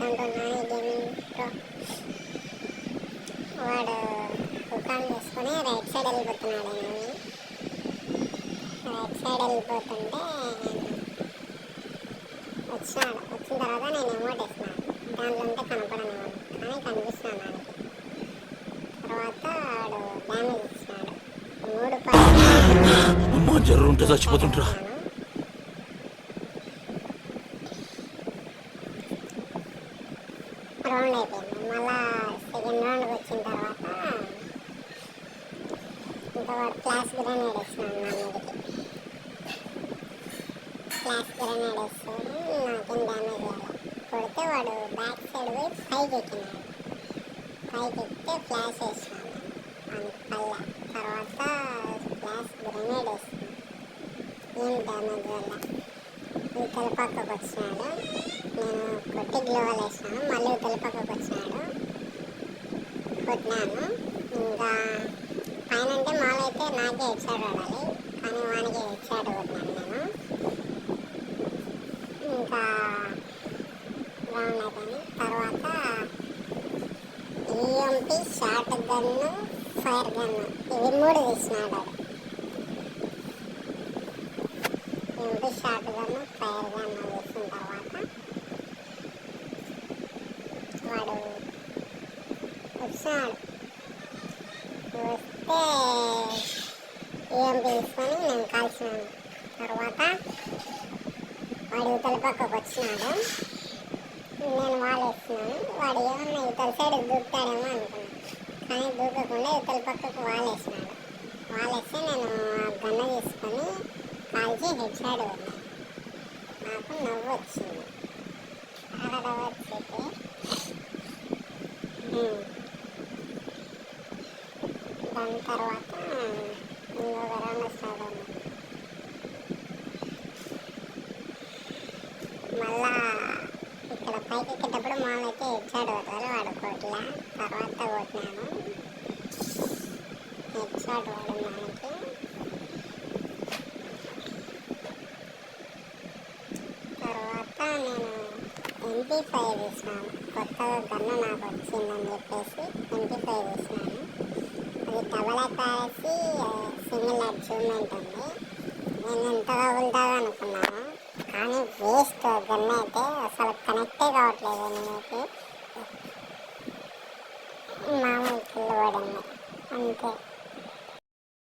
Welcome to Nani gaming pro. వాడు దుకాణం చేసుకొని రైట్ సైడ్ వెళ్ళిపోతున్నాడు. రైట్ సైడ్ వెళ్ళిపోతుంటే వచ్చినాడు. వచ్చిన తర్వాత నేను అమౌంట్ ఇస్తున్నాను. దాంట్లో ఉంటే కనపడనివాడు కానీ కనిపిస్తున్నాను. తర్వాత వాడు డ్యామేజ్ ఇచ్చినాడు. 3 జరుగుంటే చచ్చిపోతుంటా. రౌండ్ అయిపోయింది. మళ్ళా సెకండ్ రౌండ్కి వచ్చిన తర్వాత ఇంకా వాడు ఫ్లాష్ గ్రెనేడ్ వేసినాడు నా మీదకి. ఫ్లాష్ గ్రెనేడ్ వేస్తాడు. నాకేం డ్యామేజ్ కాలేదు. కొడితే వాడు బ్యాక్ సైడ్ పోయి పైకి ఎక్కినాడు. పైకి ఎక్కితే ఫ్లాష్ వేసినాడు వానికి పల్ల. తర్వాత ఫ్లాష్ గ్రెనేడ్ వేసినాడు. ఏం డ్యామేజ్ వల్ల ఇవతల పక్కకు వచ్చినాడు. నేను కొట్టి గ్లోవల్ వేసినాను. మళ్ళీ ఇవతల పక్కకు వచ్చినాడు. కొట్టినాను. ఇంకా పైన అంటే మాల్ అయితే నాకే హెడ్ షాట్ పడాలి కానీ వానికి హెడ్ షాట్ కొట్టినాను నేను. ఇంకా రౌండ్ అయిపోయింది. తర్వాత EMP, short gun, fire gun ఇవి 3 తీసినాడు. EMP, short gun, fire gun వేసిన తర్వాత వాడు వచ్చాడు. వస్తే ఈఎంపి తీసుకొని నేను కాల్చినాను. తర్వాత వాడు ఇవతల పక్కకు వచ్చినాడు. నేను వాల్ వేస్తున్నాను. వాడు ఏమన్నా ఇవతల సైడ్ దూకుతాడేమో అనుకున్నాను కానీ దూకకుండా ఇవతల పక్కకు వాల్ వేసినాడు. వాల్ వేస్తే నేను ఆ గన్ను తీసుకొని కాల్చి హెడ్ షాట్ కొట్టాను. నాకు నవ్వు వచ్చింది. చాలా నవ్వు వచ్చింది. దాని తర్వాత ఇంకొక రౌండ్ స్టార్ట్ అయింది. మళ్ళా ఇక్కడ పైకి ఎక్కేటప్పుడు మాల్ అయితే హెడ్ షాట్ కొట్టాలి. వాడు కొట్ల. తర్వాత కొట్టినాను. హెడ్ షాట్ పడింది మనకి. తర్వాత నేను MP5 తీసినాను. కొత్తగా గన్ను నాకు వచ్చిందని చెప్పేసి MP5 తీసినాను. అది డబల్ ఎక్కాసి సింగిల్ అచీవ్మెంట్ ఉంది. నేను ఎంతగా వెళ్తాగా అనుకున్నాను కానీ వేస్ట్. గన్ అయితే అసలు కనెక్టే కావట్లేదు. నేనైతే మామూలు కిల్ పడింది అంతే.